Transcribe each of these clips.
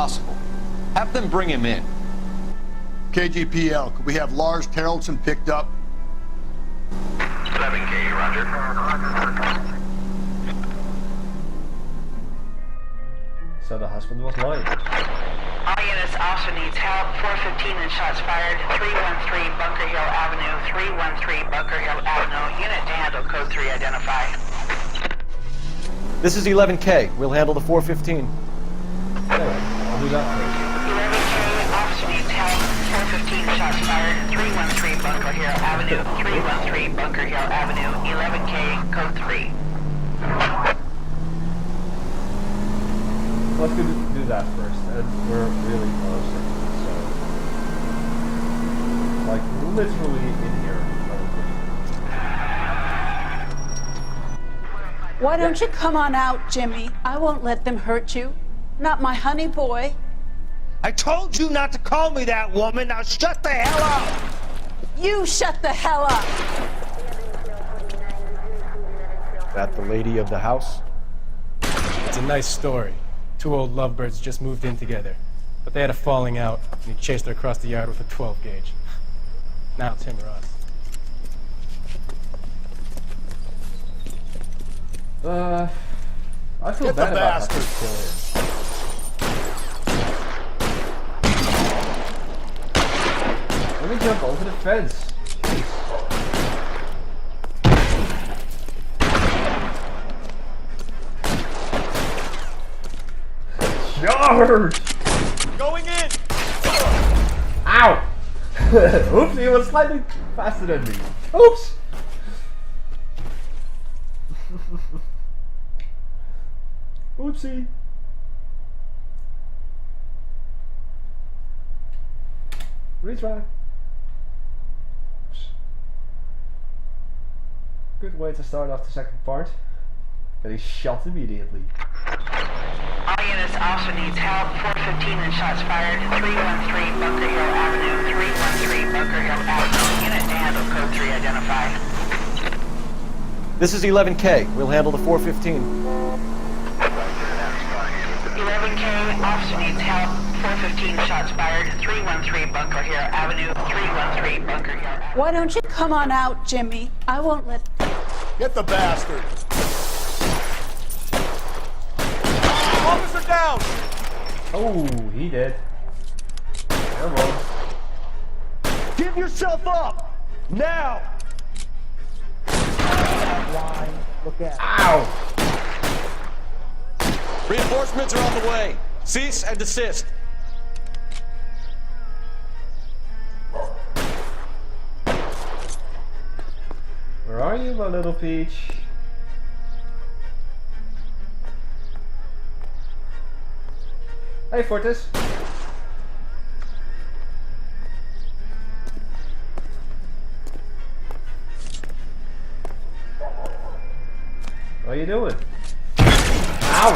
possible. Have them bring him in. KGPL, could we have Lars Terrelson picked up? 11K, roger. So the husband was lying. All units, officer needs help. 415 and shots fired. 313 Bunker Hill Avenue. 313 Bunker Hill Avenue. Unit to handle code 3 identify. This is 11K. We'll handle the 415. Alright, I'll do that first. 11K, officer needs help. 415 shots fired. 313 Bunker Hill Avenue. 313 Bunker Hill Avenue. 11K, code 3. Let's do that first, and we're really close, so... Like, literally in here, probably. Why don't you come on out, Jimmy? I won't let them hurt you. Not my honey boy. I told you not to call me that, woman! Now shut the hell up! You shut the hell up! That the lady of the house? It's a nice story. Two old lovebirds just moved in together, but they had a falling out, and he chased her across the yard with a 12 gauge. Now it's him or us. I feel bad about having to kill him. Let me jump over the fence. Charge! Going in! Ow! Oops, he was slightly faster than me. Oops! Oopsie. Retry. Oops. Good way to start off the second part. Getting shot immediately. All units, officer needs help. 415 and shots fired. 313 Bunker Hill Avenue. 313 Bunker Hill Avenue. Unit to handle code 3 identify. This is 11K. We'll handle the 415. 11K, officer needs help. 415 shots fired. 313 Bunker Hill Avenue. 313 Bunker Hill Avenue. Why don't you come on out, Jimmy? I won't let... Get the bastard! Officer down! Oh, he did. Come on. Give yourself up! Now! Look at. Ow! Reinforcements are on the way. Cease and desist. Where are you, my little peach? Hey, Fortis. What are you doing? Ow!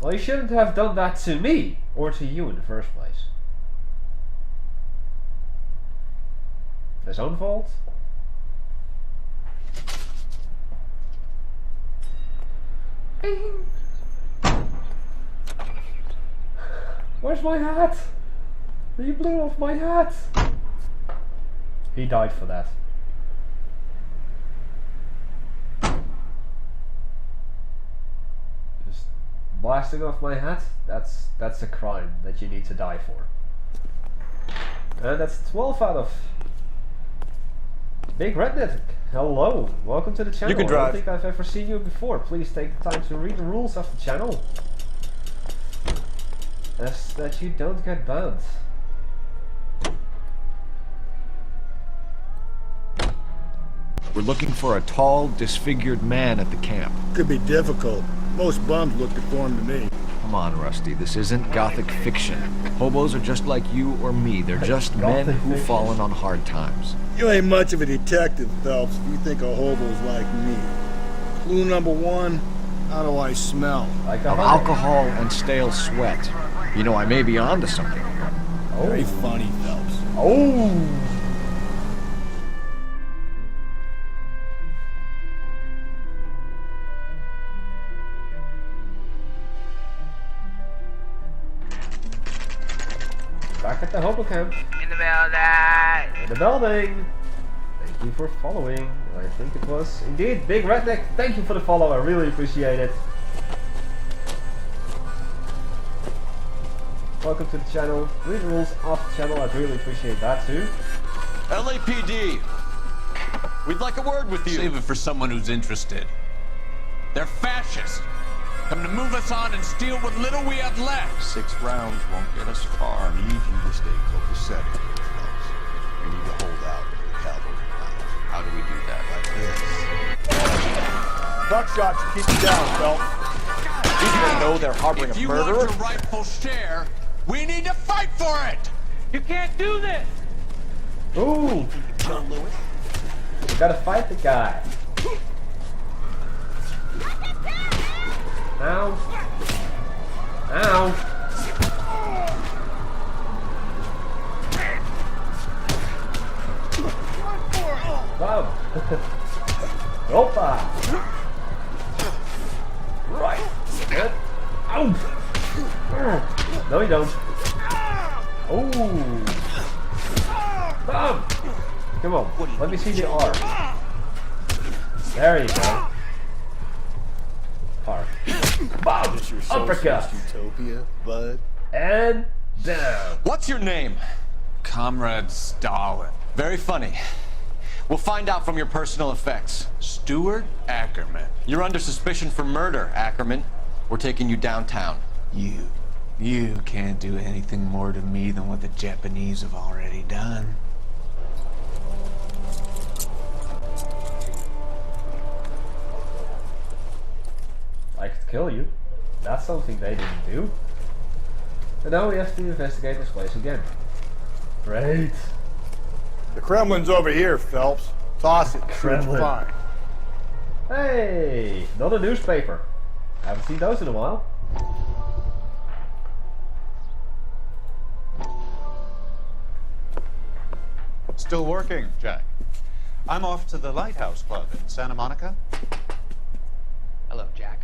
Well, you shouldn't have done that to me, or to you in the first place. His own fault? Where's my hat? You blew off my hat! He died for that. Just blasting off my hat? That's a crime that you need to die for. And that's 12 out of... Big Redneck, hello, welcome to the channel. You can drive. I don't think I've ever seen you before. Please take the time to read the rules of the channel. As that you don't get banned. We're looking for a tall, disfigured man at the camp. Could be difficult. Most bums look deformed to me. Come on, Rusty, this isn't gothic fiction. Hobos are just like you or me. They're just men who've fallen on hard times. You ain't much of a detective, Phelps, if you think a hobo's like me. Clue number one, how do I smell? Like Of alcohol and stale sweat. You know, I may be onto something. Very funny, Phelps. Oh! back at the hobo camp. In the building. In the building. Thank you for following. I think it was indeed Big Redneck. Thank you for the follow. I really appreciate it. Welcome to the channel. Read the rules of the channel. I'd really appreciate that too. LAPD, we'd like a word with you. Save it for someone who's interested. They're fascists. Come to move us on and steal what little we have left. 6 rounds won't get us far. I need you to stay copacetic, folks. We need to hold out for the cavalry lines. How do we do that? Like this. Buckshot should keep you down, Phelps. These men know they're harboring If a you murderer. want your rightful share, we need to fight for it. You can't do this! Ooh! We gotta fight the guy. Ow! Ow! Wow! Opa! Right! Good. Ow! No, you don't. Oh! Bam! Come on, let me see the arm. There you go. Park. Bam! This your Uppercut! socialist utopia, bud? And down. What's your name? Comrade Stalin. Very funny. We'll find out from your personal effects. Stuart Ackerman. You're under suspicion for murder, Ackerman. We're taking you downtown. You can't do anything more to me than what the Japanese have already done. I could kill you. That's something they didn't do. And now we have to investigate this place again. Great. The Kremlin's over here, Phelps. Toss it. Kremlin. Fine. Hey, another newspaper. I haven't seen those in a while. Still working, Jack. I'm off to the Lighthouse Club in Santa Monica. Hello, Jack.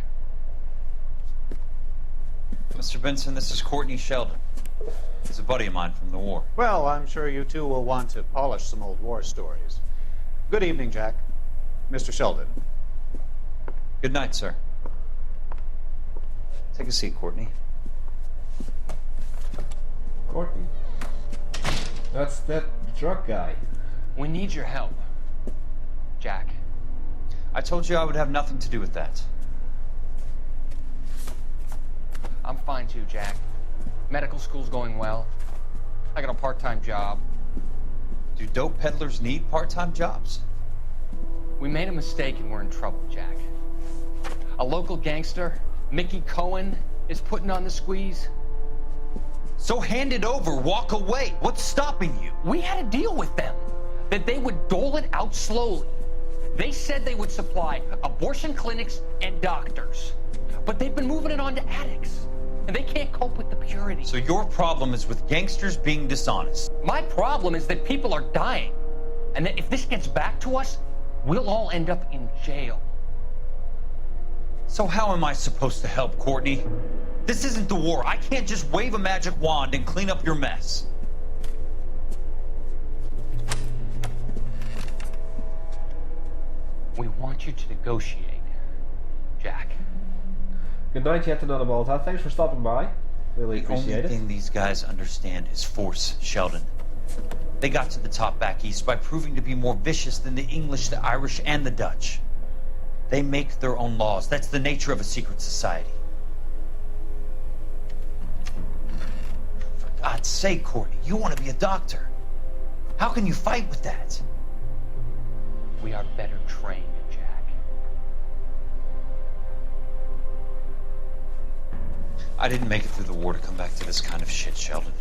Mr. Benson, this is Courtney Sheldon. He's a buddy of mine from the war. Well, I'm sure you two will want to polish some old war stories. Good evening, Jack. Mr. Sheldon. Good night, sir. Take a seat, Courtney. Courtney. That's that drug guy. We need your help, Jack. I told you I would have nothing to do with that. I'm fine too, Jack. Medical school's going well. I got a part-time job. Do dope peddlers need part-time jobs? We made a mistake and we're in trouble, Jack. A local gangster, Mickey Cohen, is putting on the squeeze. So hand it over, walk away. What's stopping you? We had a deal with them that they would dole it out slowly. They said they would supply abortion clinics and doctors, but they've been moving it on to addicts, and they can't cope with the purity. So your problem is with gangsters being dishonest. My problem is that people are dying, and that if this gets back to us, we'll all end up in jail. So how am I supposed to help, Courtney? This isn't the war. I can't just wave a magic wand and clean up your mess. We want you to negotiate, Jack. Good night yet another Malta. Thanks for stopping by. Really appreciate it. The only thing these guys understand is force, Sheldon. They got to the top back east by proving to be more vicious than the English, the Irish, and the Dutch. They make their own laws. That's the nature of a secret society. For God's sake, Courtney, you want to be a doctor. How can you fight with that? We are better trained, Jack. I didn't make it through the war to come back to this kind of shit, Sheldon.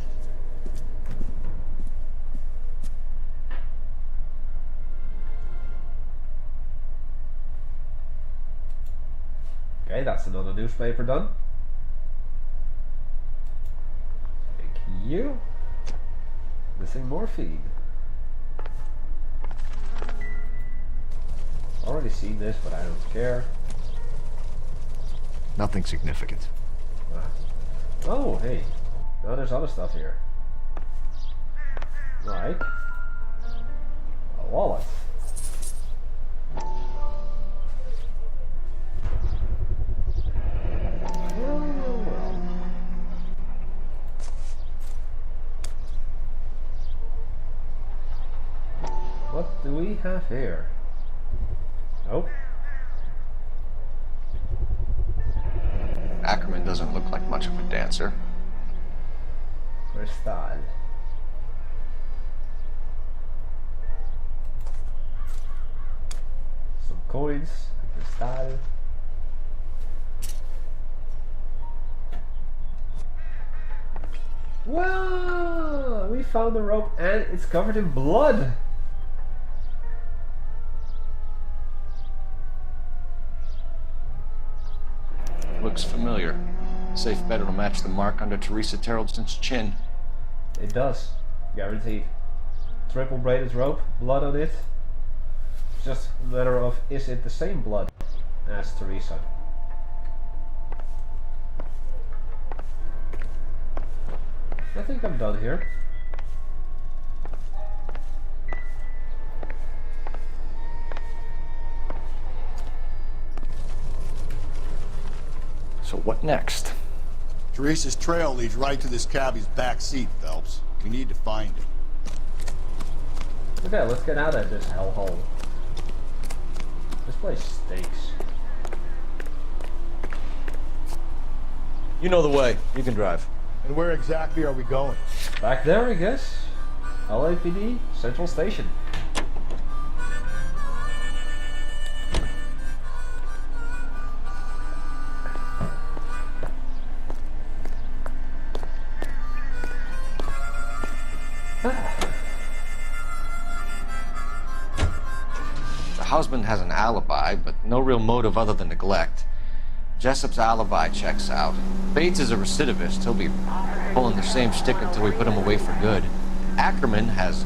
Okay, that's another newspaper done. Thank you. Missing morphine. Already seen this, but I don't care. Nothing significant. Oh, hey. Now there's other stuff here. Like a wallet. What do we have here? Nope. Ackerman doesn't look like much of a dancer. Crystal. Some coins. Crystal. Wow! We found the rope and it's covered in blood. Looks familiar. Safe bet it'll match the mark under Teresa Terreldson's chin. It does. Guaranteed. Triple braided rope, blood on it. Just a matter of, is it the same blood as Teresa? I think I'm done here. So what next? Teresa's trail leads right to this cabbie's back seat, Phelps. We need to find it. Okay, let's get out of this hellhole. This place stinks. You know the way. You can drive. And where exactly are we going? Back there, I guess. LAPD, Central Station. The husband has an alibi, but no real motive other than neglect. Jessup's alibi checks out. Bates is a recidivist. He'll be pulling the same stick until we put him away for good. Ackerman has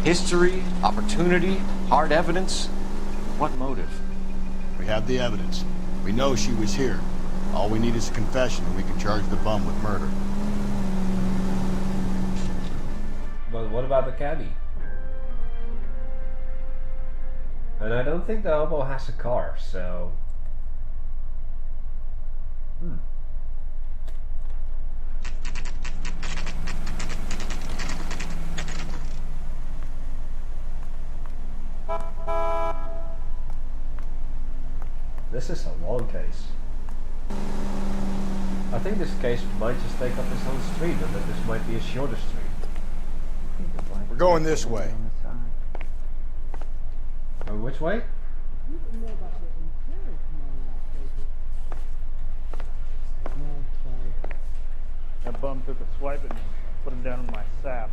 history, opportunity, hard evidence. What motive? We have the evidence. We know she was here. All we need is a confession and we can charge the bum with murder. But what about the cabbie? And I don't think the elbow has a car, so... This is a long case. I think this case might just take up its own street, and that this might be a shorter street. We're going this way. Oh, which way? That bum took a swipe at me. Put him down in my sap.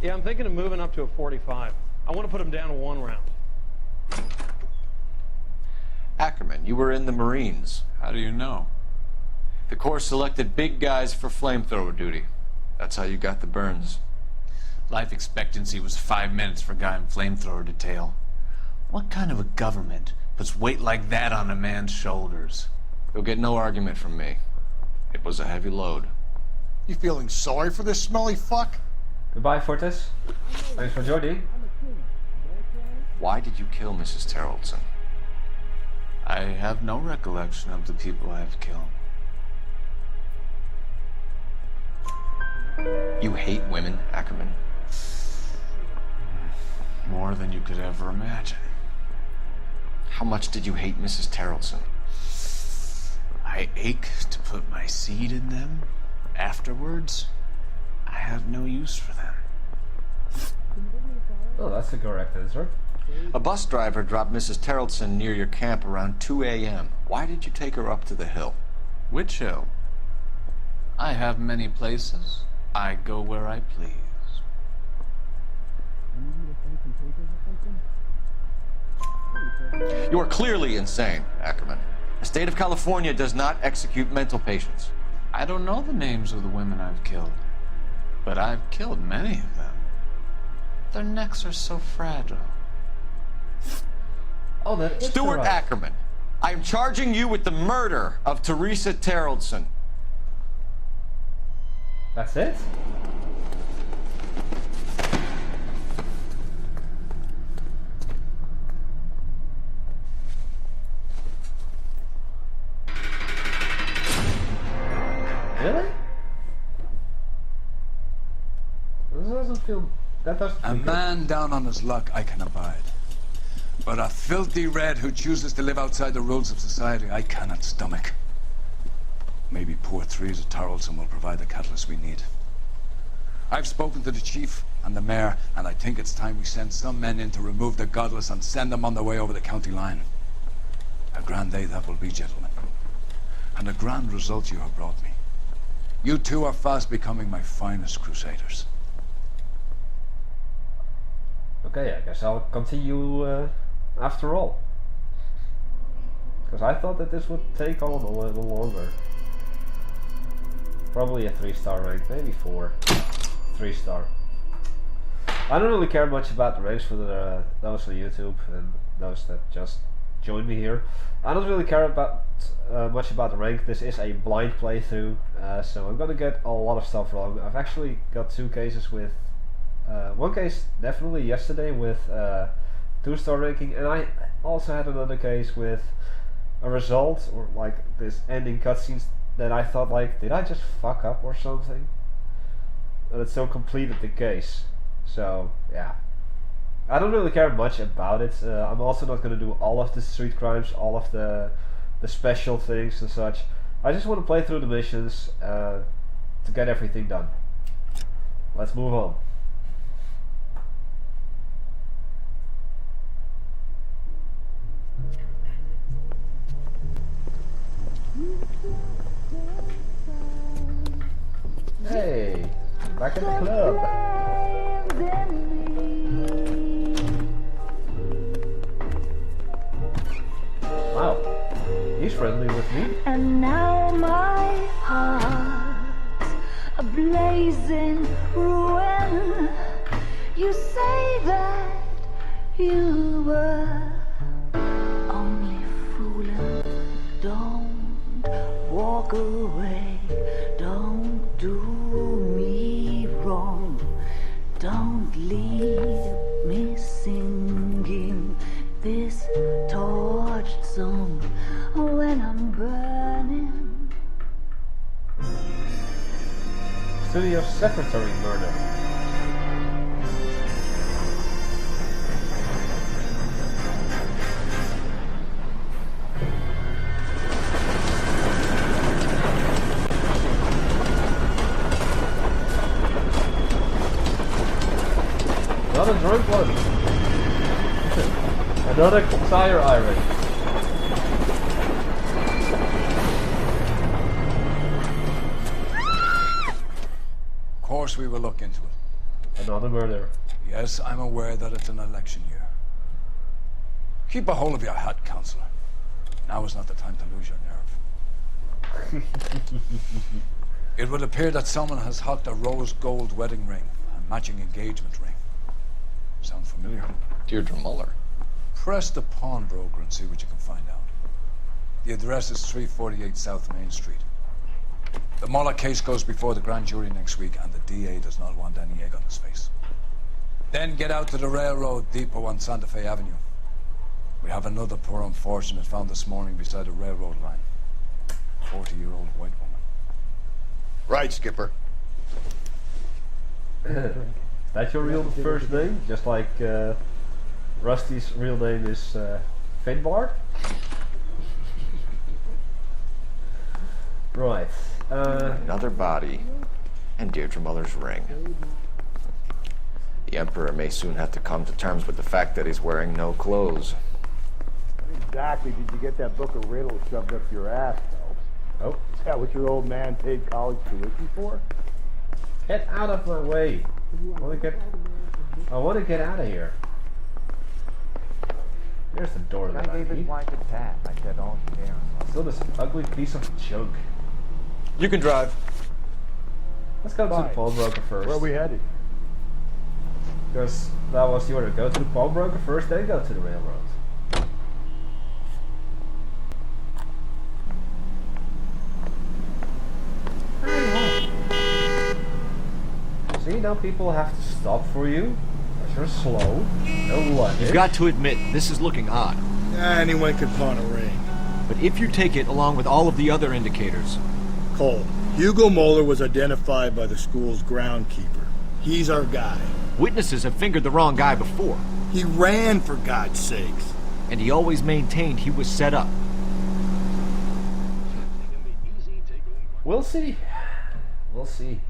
Yeah, I'm thinking of moving up to a 45. I want to put him down to 1 round. Ackerman, you were in the Marines. How do you know? The Corps selected big guys for flamethrower duty. That's how you got the burns. Life expectancy was 5 minutes for a guy in flamethrower detail. What kind of a government puts weight like that on a man's shoulders? You'll get no argument from me. It was a heavy load. You feeling sorry for this smelly fuck? Goodbye, Fortis. Thanks for joining. Why did you kill Mrs. Terreldson? I have no recollection of the people I have killed. You hate women, Ackerman? More than you could ever imagine. How much did you hate Mrs. Terreldson? I ache to put my seed in them. Afterwards, I have no use for them. Oh, that's the correct answer. A bus driver dropped Mrs. Terreldson near your camp around 2 a.m. Why did you take her up to the hill? Which hill? I have many places. I go where I please. You are clearly insane, Ackerman. The state of California does not execute mental patients. I don't know the names of the women I've killed, but I've killed many of them. Their necks are so fragile. Oh, that is Stuart correct. Ackerman, I am charging you with the murder of Teresa Terreldson. That's it? Really? This doesn't feel... That doesn't feel A good. man down on his luck I can abide. But a filthy red who chooses to live outside the rules of society I cannot stomach. Maybe poor Threes of Tarleton will provide the catalyst we need. I've spoken to the chief and the mayor, and I think it's time we send some men in to remove the godless and send them on their way over the county line. A grand day that will be, gentlemen. And a grand result you have brought me. You two are fast becoming my finest crusaders. Okay, I guess I'll continue after all. Because I thought that this would take on a little longer. Probably a 3-star rank, maybe 4. 3-star. I don't really care much about the ranks for those on YouTube and those that just joined me here. I don't really care about much about the rank. This is a blind playthrough, so I'm gonna get a lot of stuff wrong. I've actually got 2 cases with one case definitely yesterday with 2-star ranking, and I also had another case with a result or like this ending cutscenes that I thought like, did I just fuck up or something? And it still completed the case. So yeah, I don't really care much about it. I'm also not going to do all of the street crimes, all of the special things and such. I just want to play through the missions to get everything done. Let's move on. Hey, back in the club. Wow, he's friendly with me. And now my heart's a blazing ruin. You say that you were only fooling. Don't walk away. Don't do me wrong. Don't leave me singing this torched song when I'm burning. Studio secretary murder. Another drunk one. Another tire irony. Of course we will look into it. Another murder. Yes, I'm aware that it's an election year. Keep a hold of your hat, Counselor. Now is not the time to lose your nerve. It would appear that someone has hocked a rose gold wedding ring and matching engagement ring. Sound familiar? Deirdre Muller. Press the pawnbroker and see what you can find out. The address is 348 South Main Street. The Muller case goes before the grand jury next week, and the DA does not want any egg on his face. Then get out to the railroad depot on Santa Fe Avenue. We have another poor unfortunate found this morning beside a railroad line. 40-year-old white woman. Right, Skipper. Is that your real first name? Just like Rusty's real name is Finbard? Right. Another body, and Deirdre Muller's ring. The Emperor may soon have to come to terms with the fact that he's wearing no clothes. What exactly did you get that book of riddles shoved up your ass, Phelps? Oh. Is that what your old man paid college tuition for? Get out of my way. I want to get out of here. There's the door that I need. Like a tap. I said, "Oh, damn." Still this ugly piece of junk. You can drive. Let's go to the pawnbroker first. Where are we headed? Because that was the order. Go to the pawnbroker first, then go to the railroad. how people have to stop for you? Because you're slow, no luggage. You've got to admit, this is looking odd. Anyone could pawn a ring. But if you take it along with all of the other indicators... Cole, Hugo Moeller was identified by the school's groundkeeper. He's our guy. Witnesses have fingered the wrong guy before. He ran, for God's sakes. And he always maintained he was set up. We'll see. We'll see.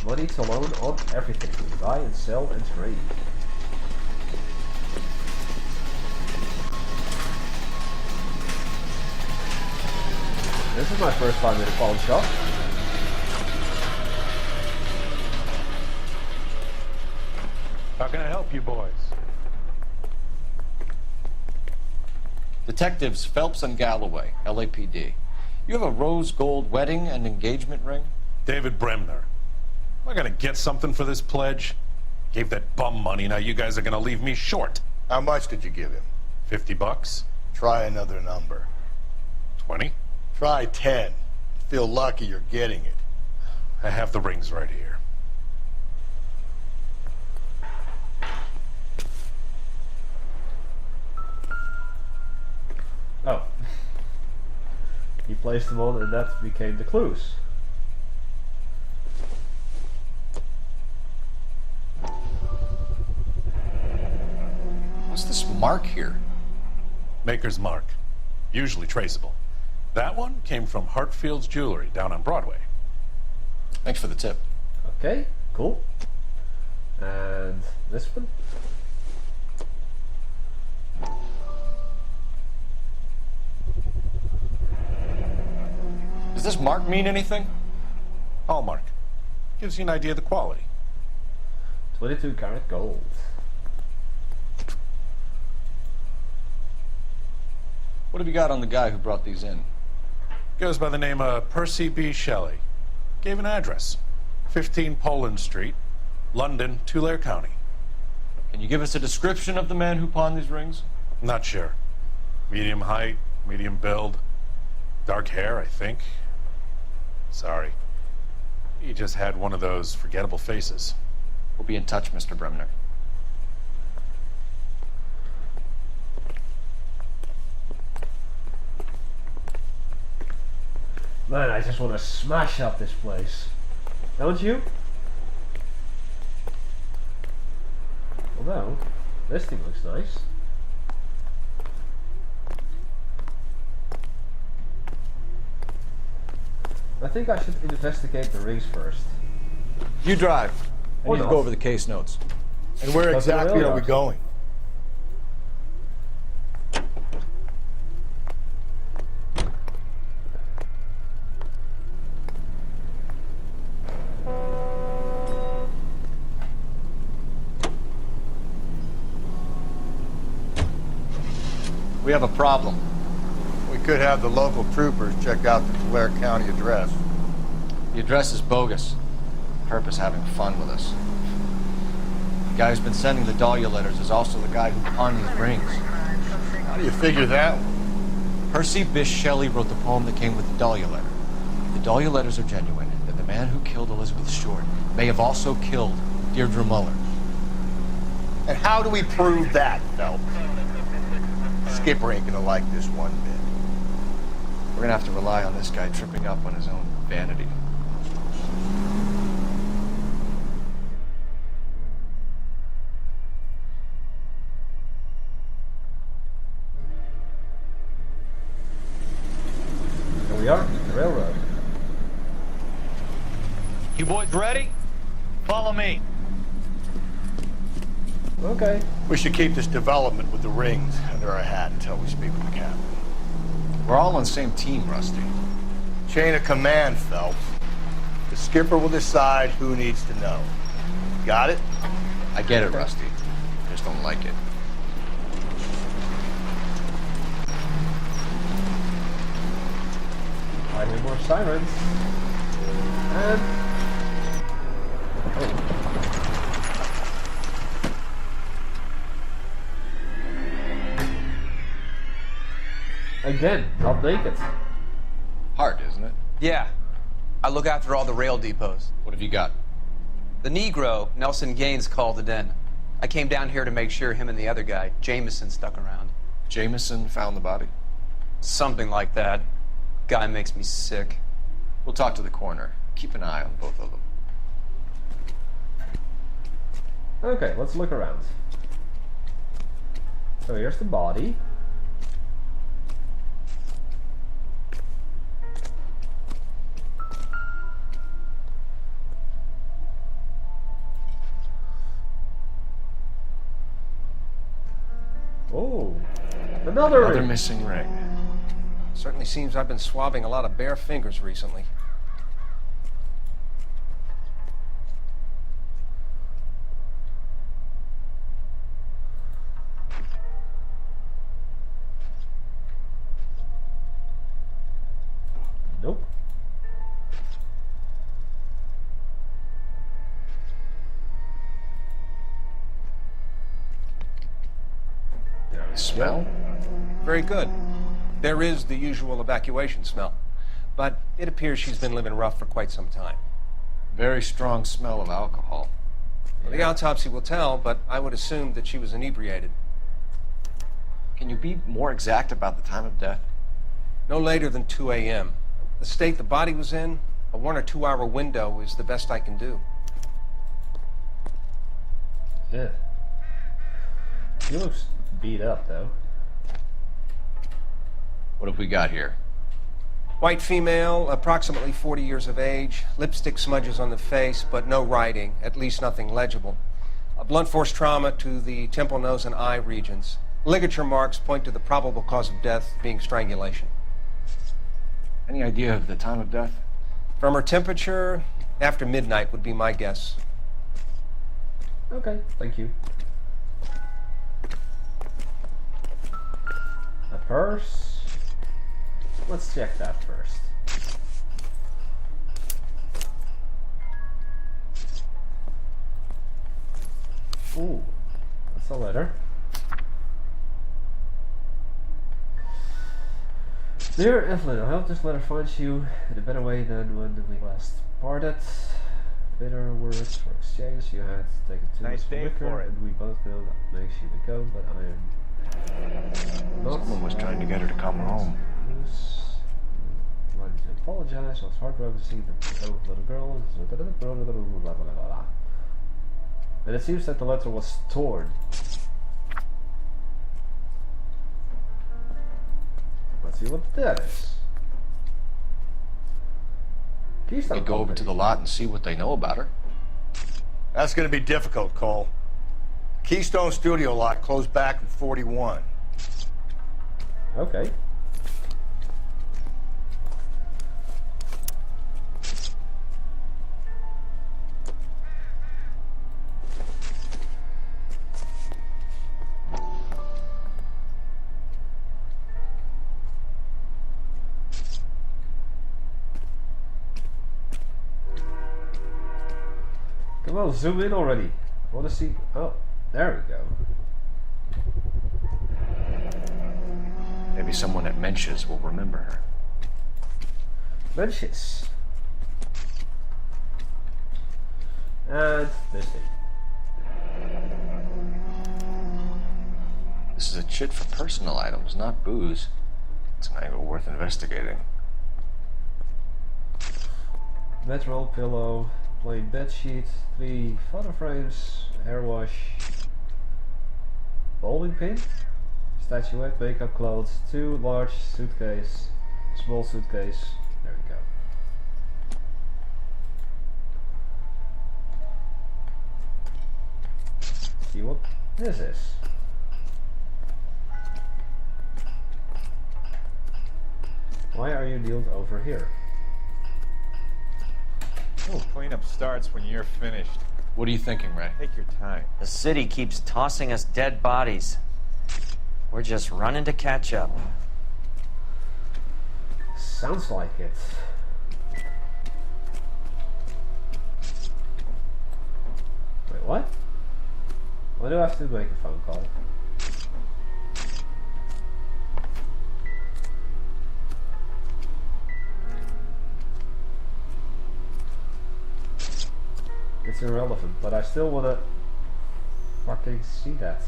Money to loan on everything. Buy and sell and trade. This is my first time in a pawn shop. How can I help you boys? Detectives Phelps and Galloway, LAPD. You have a rose gold wedding and engagement ring? David Bremner. Am I gonna get something for this pledge? Gave that bum money, now you guys are gonna leave me short. How much did you give him? $50? Try another number. 20? Try 10. Feel lucky you're getting it. I have the rings right here. Oh. You placed them on and that became the clues. What's this mark here? Maker's mark. Usually traceable. That one came from Hartfield's Jewelry down on Broadway. Thanks for the tip. Okay, cool. And this one? Does this mark mean anything? Hallmark. Gives you an idea of the quality. 22 karat gold. What have you got on the guy who brought these in? Goes by the name of Percy B. Shelley. Gave an address. 15 Poland Street, London, Tulare County. Can you give us a description of the man who pawned these rings? Not sure. Medium height, medium build. Dark hair, I think. Sorry. He just had one of those forgettable faces. We'll be in touch, Mr. Bremner. Man, I just want to smash up this place. Don't you? Although, this thing looks nice. I think I should investigate the rings first. You drive. I Or need to not. go over the case notes. And where That's what exactly I are we asked. going? We have a problem. We could have the local troopers check out the Tulare County address. The address is bogus. Herb is having fun with us. The guy who's been sending the Dahlia letters is also the guy who pawned these rings. How do you figure that one? Percy Bysshe Shelley wrote the poem that came with the Dahlia letter. If the Dahlia letters are genuine, then the man who killed Elizabeth Short may have also killed Deirdre Muller. And how do we prove that, Phelps? Skipper ain't gonna like this one bit. We're gonna have to rely on this guy tripping up on his own vanity. Here we are, the railroad. You boys ready? Follow me. Okay. We should keep this development with the rings under our hat until we speak with the captain. We're all on the same team, Rusty. Chain of command, Phelps. The skipper will decide who needs to know. Got it? I get it, Rusty. I just don't like it. I hear more sirens. And... oh. Again, not naked. Hard, isn't it? Yeah. I look after all the rail depots. What have you got? The Negro, Nelson Gaines, called it in. I came down here to make sure him and the other guy, Jameson, stuck around. Jameson found the body? Something like that. Guy makes me sick. We'll talk to the coroner. Keep an eye on both of them. Okay, let's look around. So here's the body. Oh, another missing ring. Certainly seems I've been swabbing a lot of bare fingers recently. Nope. Smell? Very good. There is the usual evacuation smell, but it appears she's been living rough for quite some time. Very strong smell of alcohol. Well, the autopsy will tell, but I would assume that she was inebriated. Can you be more exact about the time of death? No later than 2 a.m. The state the body was in, a 1 or 2 hour window is the best I can do. Yeah. He looks beat up, though. What have we got here? White female, approximately 40 years of age, lipstick smudges on the face, but no writing, at least nothing legible. A blunt force trauma to the temple, nose, and eye regions. Ligature marks point to the probable cause of death being strangulation. Any idea of the time of death? From her temperature, after midnight would be my guess. Okay, thank you. A purse. Let's check that first. Ooh, that's a letter. Dear Evelyn, I hope this letter finds you in a better way than when we last parted. Bitter words for exchange. You had taken too Nice much day liquor, for it. and we both know that makes you the goat, but I am not. Someone was trying to get her to come home. Wanted to apologize. I was heartbroken to see the little girl. And it seems that the letter was torn. Let's see what that is. We go over to the lot and see what they know about her. That's going to be difficult, Cole. Keystone Studio lot closed back in 41. Okay. Come on, zoom in already. I want to see. Oh, there we go. Maybe someone at Mensch's will remember her. Mensch's. And this thing. This is a chit for personal items, not booze. It's an angle worth investigating. Bed roll, pillow, plain bed sheet, 3 photo frames, hair wash, bowling pin, statuette, makeup, clothes, 2 large suitcase, small suitcase. There we go. See what this is. Why are you kneeled over here? Oh, cleanup starts when you're finished. What are you thinking, Ray? Take your time. The city keeps tossing us dead bodies. We're just running to catch up. Sounds like it. Wait, what? Why do I have to make a phone call? it's irrelevant, but I still wanna fucking see that.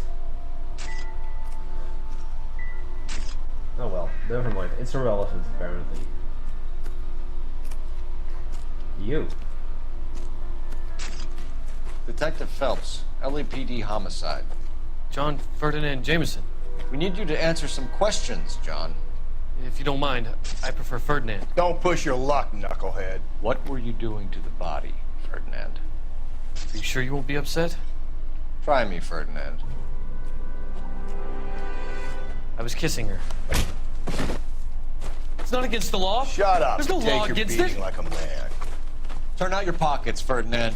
Oh well, never mind. It's irrelevant apparently. You. Detective Phelps, LAPD homicide. John Ferdinand Jameson. We need you to answer some questions, John. If you don't mind, I prefer Ferdinand. Don't push your luck, knucklehead. What were you doing to the body, Ferdinand? Are you sure you won't be upset? Try me, Ferdinand. I was kissing her. It's not against the law. Shut up. There's no Take law your against beating it. like a man. Turn out your pockets, Ferdinand.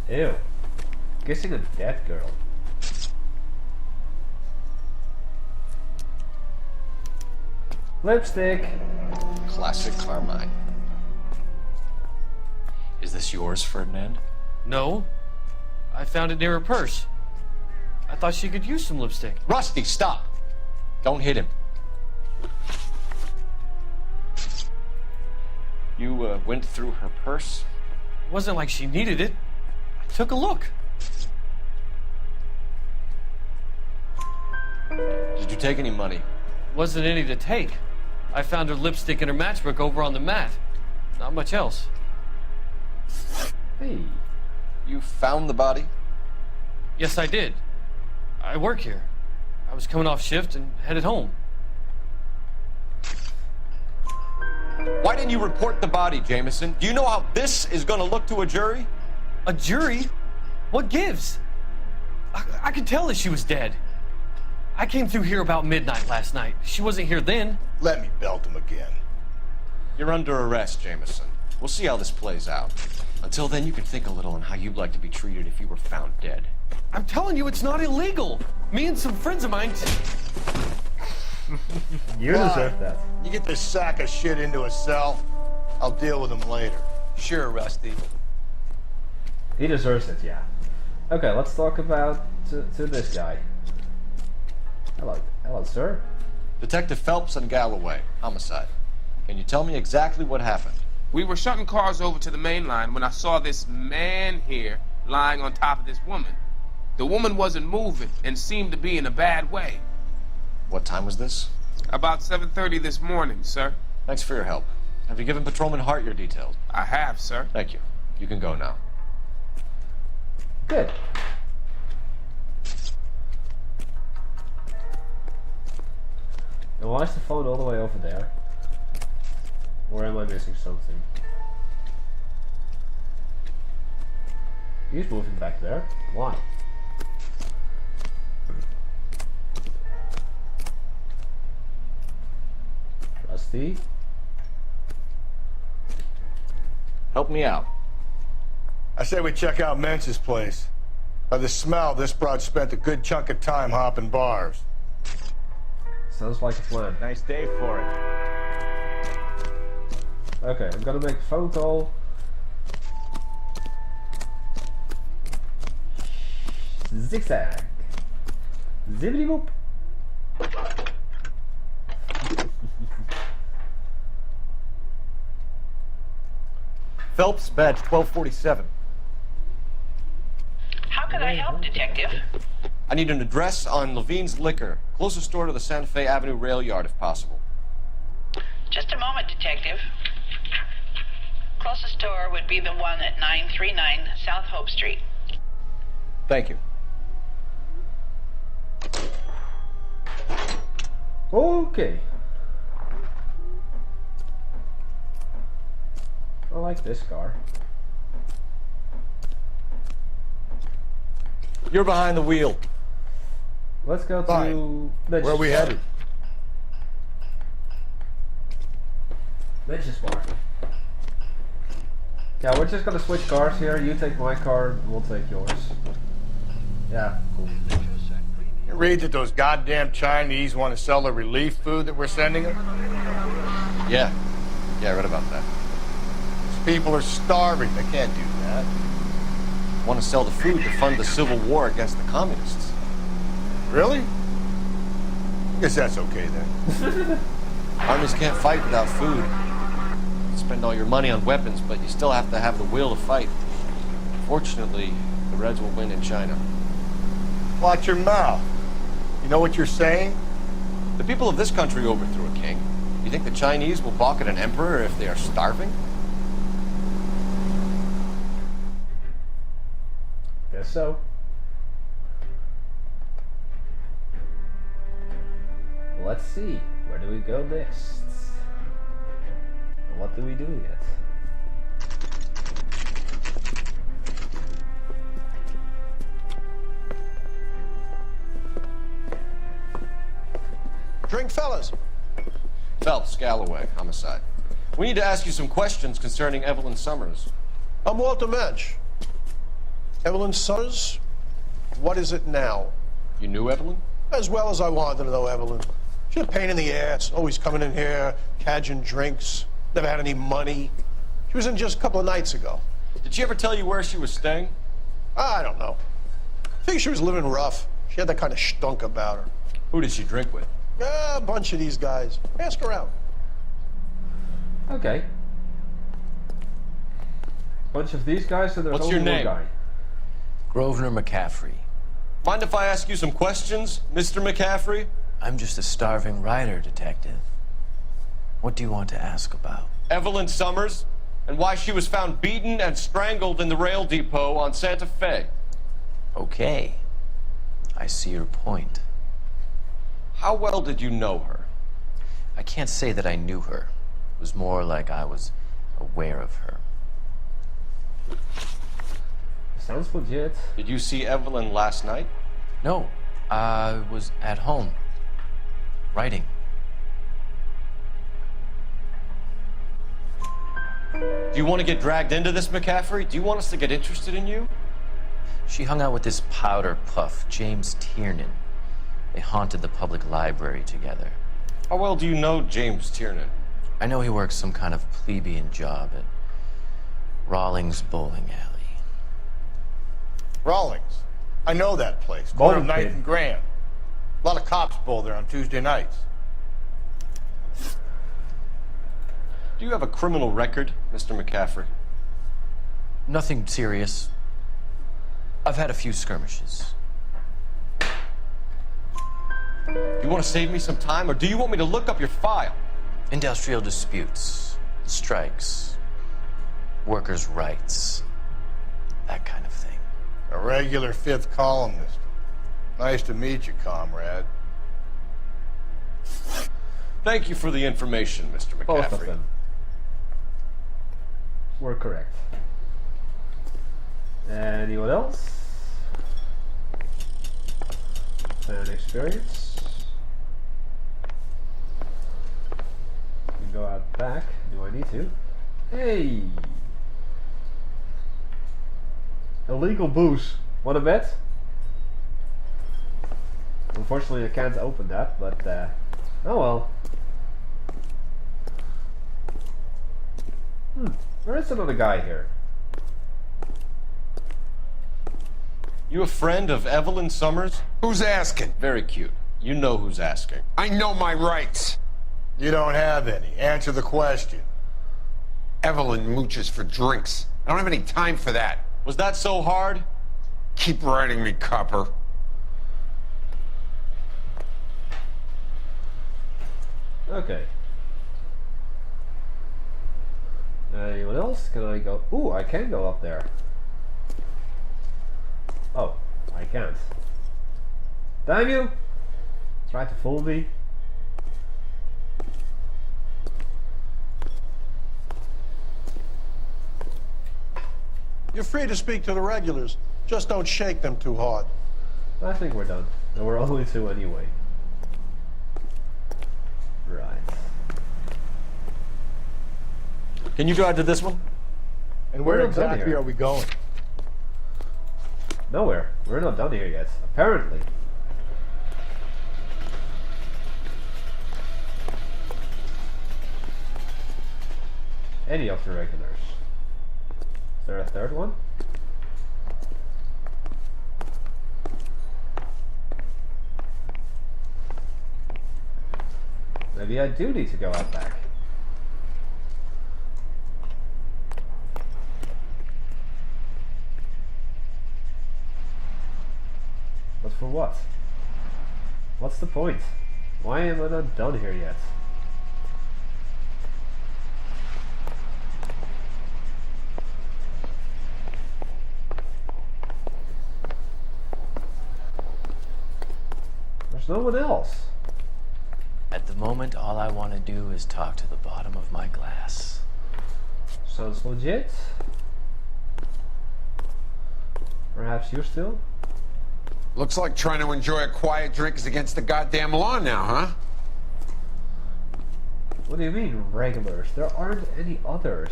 Ew. Kissing a dead girl. Lipstick. Classic Carmine. Is this yours, Ferdinand? No. I found it near her purse. I thought she could use some lipstick. Rusty, stop! Don't hit him. You went through her purse? It wasn't like she needed it. I took a look. Did you take any money? Wasn't any to take. I found her lipstick and her matchbook over on the mat. Not much else. Hey. You found the body? Yes, I did. I work here. I was coming off shift and headed home. Why didn't you report the body, Jameson? Do you know how this is going to look to a jury? A jury? What gives? I could tell that she was dead. I came through here about midnight last night. She wasn't here then. Let me belt him again. You're under arrest, Jameson. We'll see how this plays out. Until then, you can think a little on how you'd like to be treated if you were found dead. I'm telling you, it's not illegal. Me and some friends of mine... You deserve that. You get this sack of shit into a cell, I'll deal with him later. Sure, Rusty. He deserves it, yeah. Okay, let's talk about to this guy. Hello, sir. Detective Phelps and Galloway, homicide. Can you tell me exactly what happened? We were shutting cars over to the main line when I saw this man here lying on top of this woman. The woman wasn't moving and seemed to be in a bad way. What time was this? About 7:30 this morning, sir. Thanks for your help. Have you given Patrolman Hart your details? I have, sir. Thank you. You can go now. Good. And why is the phone all the way over there? Or am I missing something? He's moving back there. Why? Rusty? Help me out. I say we check out Mentz's place. By the smell, this broad spent a good chunk of time hopping bars. Sounds like a plan. Nice day for it. Okay, I'm gonna make a phone call. Zigzag. Zibbity boop. Phelps, badge 1247. How can I help, Detective? I need an address on Levine's Liquor. Closest store to the Santa Fe Avenue rail yard, if possible. Just a moment, Detective. Closest store would be the one at 939 South Hope Street. Thank you. Okay. I like this car. You're behind the wheel. Let's go to Where are we headed? Mench's bar. Yeah, we're just gonna switch cars here. You take my car, we'll take yours. Yeah, cool. You read that those goddamn Chinese want to sell the relief food that we're sending them? Yeah. Yeah, I read about that. These people are starving. They can't do that. Want to sell the food to fund the civil war against the communists. Really? Guess that's okay then. Armies can't fight without food. You spend all your money on weapons, but you still have to have the will to fight. Unfortunately, the Reds will win in China. Watch your mouth. You know what you're saying? The people of this country overthrew a king. You think the Chinese will balk at an emperor if they are starving? Guess so. Let's see. Where do we go next? And what do we do yet? Drink, fellas. Phelps, Galloway, homicide. We need to ask you some questions concerning Evelyn Summers. I'm Walter Mensch. Evelyn Summers? What is it now? You knew Evelyn? As well as I wanted to know Evelyn. She's a pain in the ass, always coming in here, cadging drinks, never had any money. She was in just a couple of nights ago. Did she ever tell you where she was staying? I don't know. I think she was living rough. She had that kind of stunk about her. Who did she drink with? A bunch of these guys. Ask her out. Okay. Bunch of these guys and there's What's only your name? one guy. Grosvenor McCaffrey. Mind if I ask you some questions, Mr. McCaffrey? I'm just a starving writer, detective. What do you want to ask about? Evelyn Summers, and why she was found beaten and strangled in the rail depot on Santa Fe. Okay. I see your point. How well did you know her? I can't say that I knew her. It was more like I was aware of her. Sounds legit. Did you see Evelyn last night? No, I was at home, writing. Do you want to get dragged into this, McCaffrey? Do you want us to get interested in you? She hung out with this powder puff, James Tiernan. They haunted the public library together. How well do you know James Tiernan? I know he works some kind of plebeian job at Rawlings Bowling Alley. Rawlings. I know that place. Corner of 9th and Grand. A lot of cops bowl there on Tuesday nights. Do you have a criminal record, Mr. McCaffrey? Nothing serious. I've had a few skirmishes. Do you want to save me some time, or do you want me to look up your file? Industrial disputes, strikes, workers' rights, that kind of thing. A regular fifth columnist. Nice to meet you, comrade. Thank you for the information, Mr. McCaffrey. Both of them were correct. Anyone else? Fan experience. You go out back. Do I need to? Hey! Illegal booze. Want a bet? Unfortunately, I can't open that, but oh well. There is another guy here. You a friend of Evelyn Summers? Who's asking? Very cute. You know who's asking. I know my rights. You don't have any. Answer the question. Evelyn mooches for drinks. I don't have any time for that. Was that so hard? Keep writing me, copper. Okay. Anyone else? Can I go? Ooh, I can go up there. Oh, I can't. Damn you! Try to fool me. You're free to speak to the regulars. Just don't shake them too hard. I think we're done. And we're only two anyway. Right. Can you drive to this one? And We're where not done exactly here. are we going? Nowhere. We're not done here yet. Apparently. Any of the regulars. Is there a third one? Maybe I do need to go out back. for what? What's the point? Why am I not done here yet? There's no one else. At the moment, all I want to do is talk to the bottom of my glass. Sounds legit. Perhaps you're still? Looks like trying to enjoy a quiet drink is against the goddamn law now, huh? What do you mean, regulars? There aren't any others.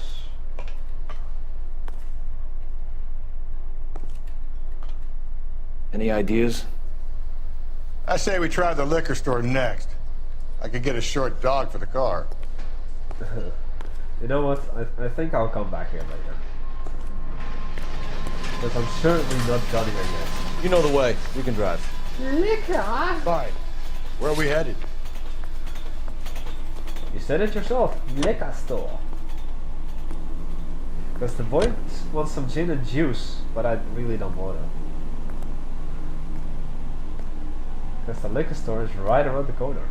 Any ideas? I say we try the liquor store next. I could get a short dog for the car. You know what? I think I'll come back here later. Because I'm certainly not done here yet. You know the way. You can drive. Liquor? Fine. Where are we headed? You said it yourself. Liquor store. Because the boy wants some gin and juice, but I really don't want it. Because the liquor store is right around the corner.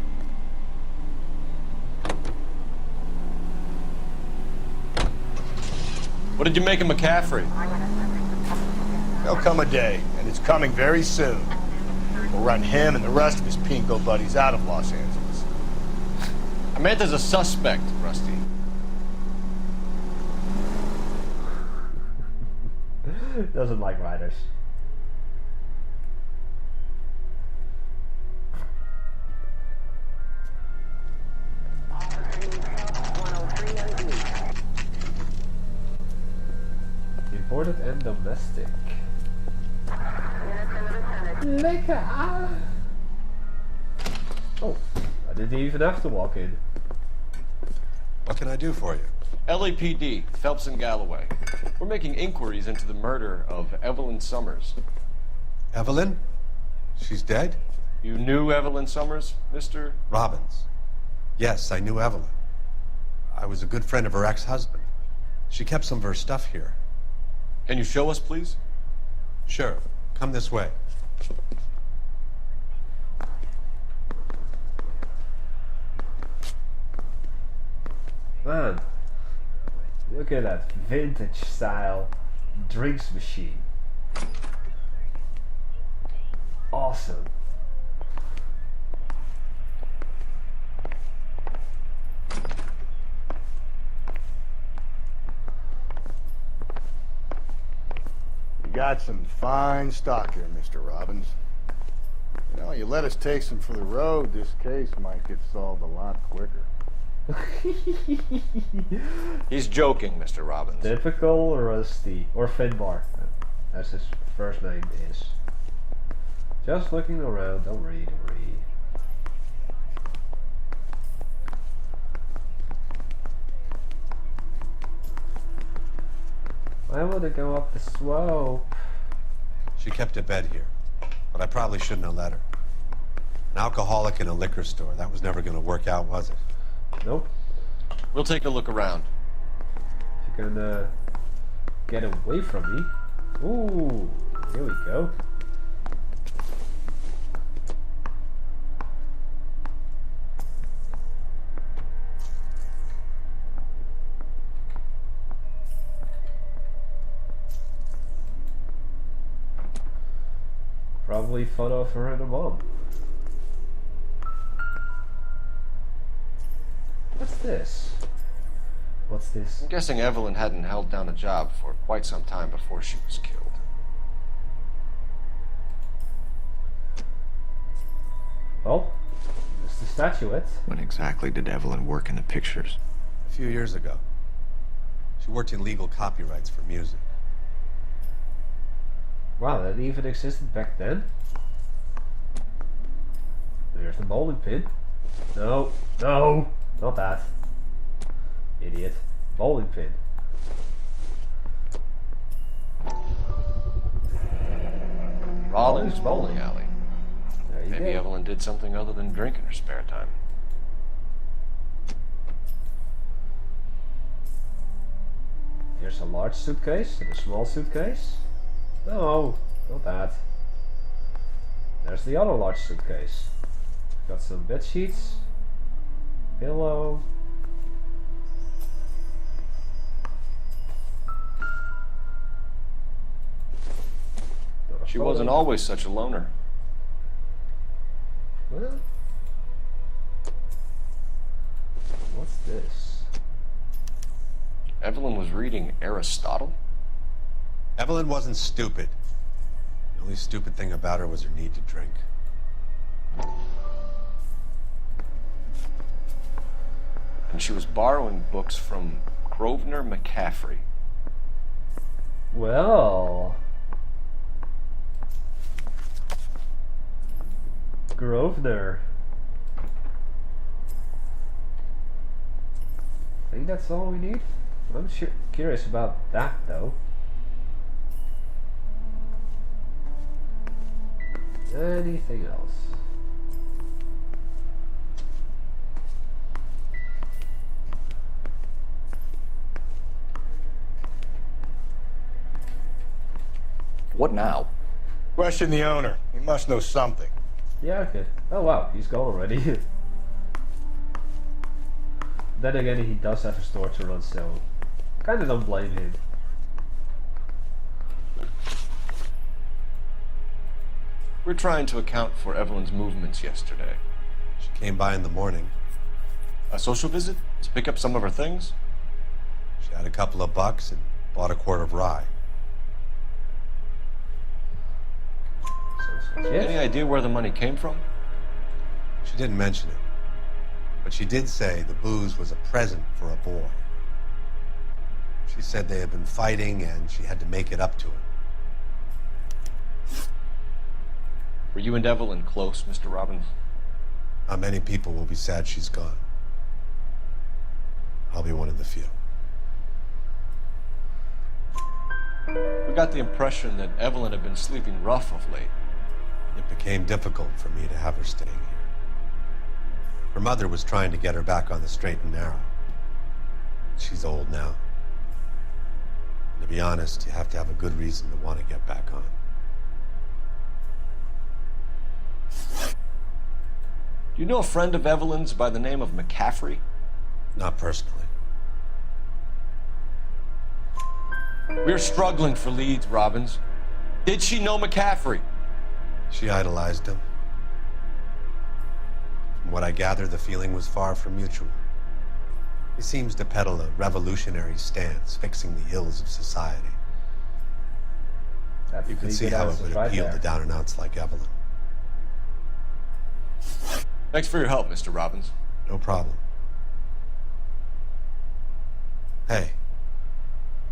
What did you make of McCaffrey? There'll come a day, and it's coming very soon. We'll run him and the rest of his pinko buddies out of Los Angeles. I meant as a suspect, Rusty. Doesn't like riders. Imported and domestic. Liquor. Oh, I didn't even have to walk in. What can I do for you? LAPD, Phelps and Galloway. We're making inquiries into the murder of Evelyn Summers. Evelyn? She's dead? You knew Evelyn Summers, Mr. Robbins. Yes, I knew Evelyn. I was a good friend of her ex-husband. She kept some of her stuff here. Can you show us, please? Sure. Come this way. Man, look at that vintage style drinks machine. Awesome. You got some fine stock here, Mr. Robbins. You know, you let us take some for the road, this case might get solved a lot quicker. He's joking, Mr. Robbins. Typical Rusty, or Finbar, as his first name is. Just looking around, don't worry, don't worry. Why would it go up the slope? She kept a bed here, but I probably shouldn't have let her. An alcoholic in a liquor store, that was never going to work out, was it? Nope. We'll take a look around. If you can get away from me. Ooh, here we go. Probably photo of her and her mom. What's this? What's this? I'm guessing Evelyn hadn't held down a job for quite some time before she was killed. Well, it's the statuette. When exactly did Evelyn work in the pictures? A few years ago. She worked in legal copyrights for music. Wow, that even existed back then? There's the bowling pin. No, no, not that. Idiot. Bowling pin. Rollins Bowling Alley. There you Maybe go. Evelyn did something other than drink in her spare time. Here's a large suitcase and a small suitcase. No, not that. There's the other large suitcase. Got some bed sheets, pillow. She wasn't always such a loner. Well, what's this? Evelyn was reading Aristotle? Evelyn wasn't stupid. The only stupid thing about her was her need to drink. And she was borrowing books from Grosvenor McCaffrey. Well, Grosvenor. I think that's all we need. I'm curious about that though. Anything else? What now? Question the owner. He must know something. Yeah, okay. Oh wow, he's gone already. Then again, he does have a store to run, so kinda don't blame him. We're trying to account for Evelyn's movements yesterday. She came by in the morning. A social visit? To pick up some of her things? She had a couple of bucks and bought a quart of rye. Any idea where the money came from? She didn't mention it. But she did say the booze was a present for a boy. She said they had been fighting and she had to make it up to him. Were you and Evelyn close, Mr. Robbins? Not many people will be sad she's gone. I'll be one of the few. We got the impression that Evelyn had been sleeping rough of late. It became difficult for me to have her staying here. Her mother was trying to get her back on the straight and narrow. She's old now. And to be honest, you have to have a good reason to want to get back on. Do you know a friend of Evelyn's by the name of McCaffrey? Not personally. We're struggling for leads, Robbins. Did she know McCaffrey? She idolized him. From what I gather, the feeling was far from mutual. He seems to peddle a revolutionary stance, fixing the ills of society. You can see how it would appeal to down-and-outs like Evelyn. Thanks for your help, Mr. Robbins. No problem. Hey,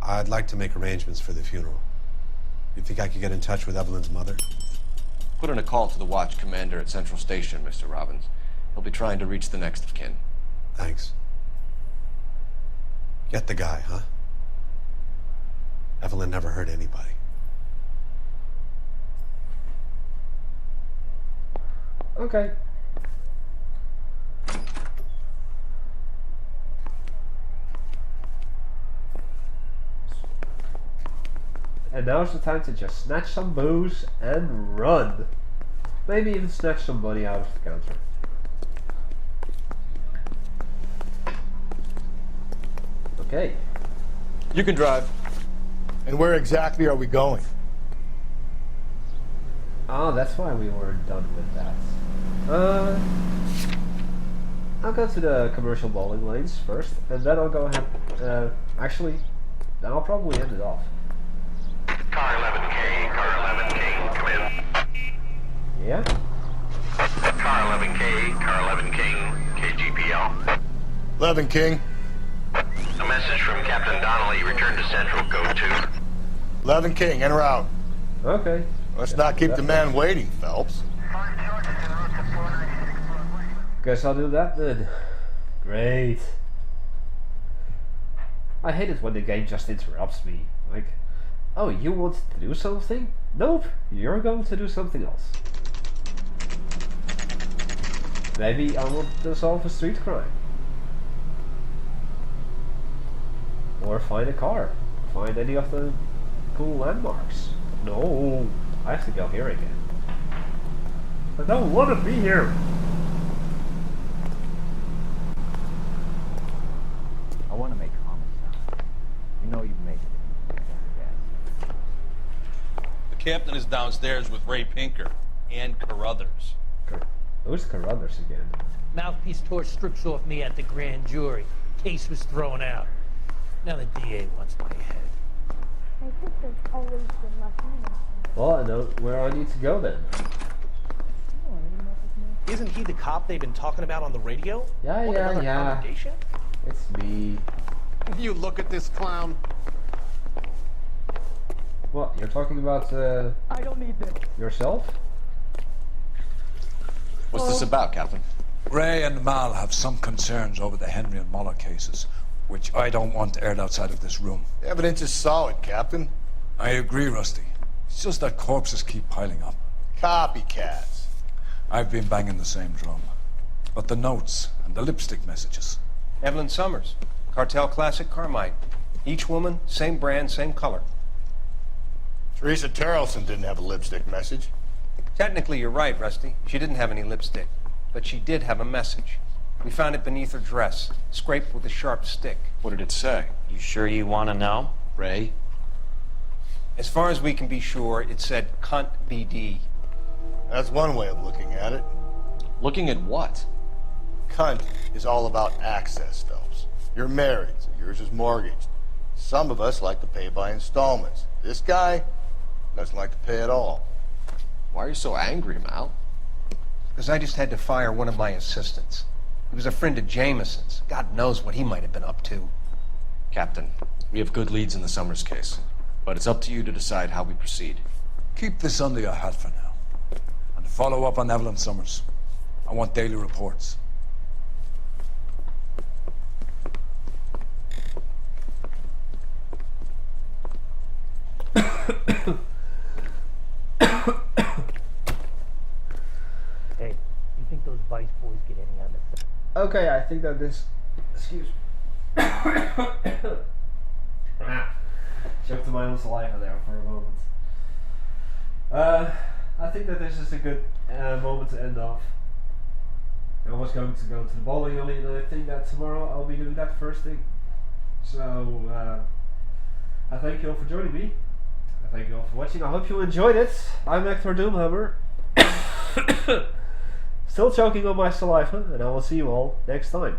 I'd like to make arrangements for the funeral. You think I could get in touch with Evelyn's mother? Put in a call to the watch commander at Central Station, Mr. Robbins. He'll be trying to reach the next of kin. Thanks. Get the guy, huh? Evelyn never hurt anybody. Okay. And now's the time to just snatch some booze and run. Maybe even snatch some money out of the counter. Okay. You can drive. And where exactly are we going? Ah, that's why we were done with that. I'll go to the commercial bowling lanes first, and then I'll go ahead. Actually, then I'll probably end it off. Car 11K, car 11K, come in. Yeah? Car 11K, car 11 King, KGPL. 11 King. A message from Captain Donnelly, return to Central, code 2. 11 King, en route. Okay. Let's not keep the man waiting, Phelps. Guess I'll do that then. Great. I hate it when the game just interrupts me. Like, oh, you want to do something? Nope, you're going to do something else. Maybe I want to solve a street crime. Or find a car. Find any of the cool landmarks. No, I have to go here again. I don't want to be here. I want to make homicide. You know you've made it. The captain is downstairs with Ray Pinker and Carruthers. Who's Carruthers again? Mouthpiece tore strips off me at the grand jury. Case was thrown out. Now the DA wants my head. I think there's always been left. Well, I know where I need to go then. Isn't he the cop they've been talking about on the radio? Yeah, What, another congregation? It's me. You look at this clown. What, you're talking about I don't need this. yourself? What's this about, Captain? Ray and Mal have some concerns over the Henry and Muller cases, which I don't want aired outside of this room. The evidence is solid, Captain. I agree, Rusty. It's just that corpses keep piling up. Copycats. I've been banging the same drum. But the notes and the lipstick messages. Evelyn Summers, Cartel Classic Carmine. Each woman, same brand, same color. Teresa Terrelson didn't have a lipstick message. Technically, you're right, Rusty. She didn't have any lipstick. But she did have a message. We found it beneath her dress, scraped with a sharp stick. What did it say? You sure you want to know? Ray? As far as we can be sure, it said cunt BD. That's one way of looking at it. Looking at what? Cunt is all about access, Phelps. You're married, so yours is mortgaged. Some of us like to pay by installments. This guy doesn't like to pay at all. Why are you so angry, Mal? Because I just had to fire one of my assistants. He was a friend of Jameson's. God knows what he might have been up to. Captain, we have good leads in the Summers case, but it's up to you to decide how we proceed. Keep this under your hat for now. And follow up on Evelyn Summers. I want daily reports. Hey, you think those Vice boys get any on this? Okay, I think that this... Excuse me. Choked my own saliva there for a moment. I think that this is a good moment to end off. I was going to go to the bowling alley, and I think that tomorrow I'll be doing that first thing. So, I thank you all for joining me. I thank you all for watching. I hope you enjoyed it. I'm Hecthor Doomhammer. Still choking on my saliva, and I will see you all next time.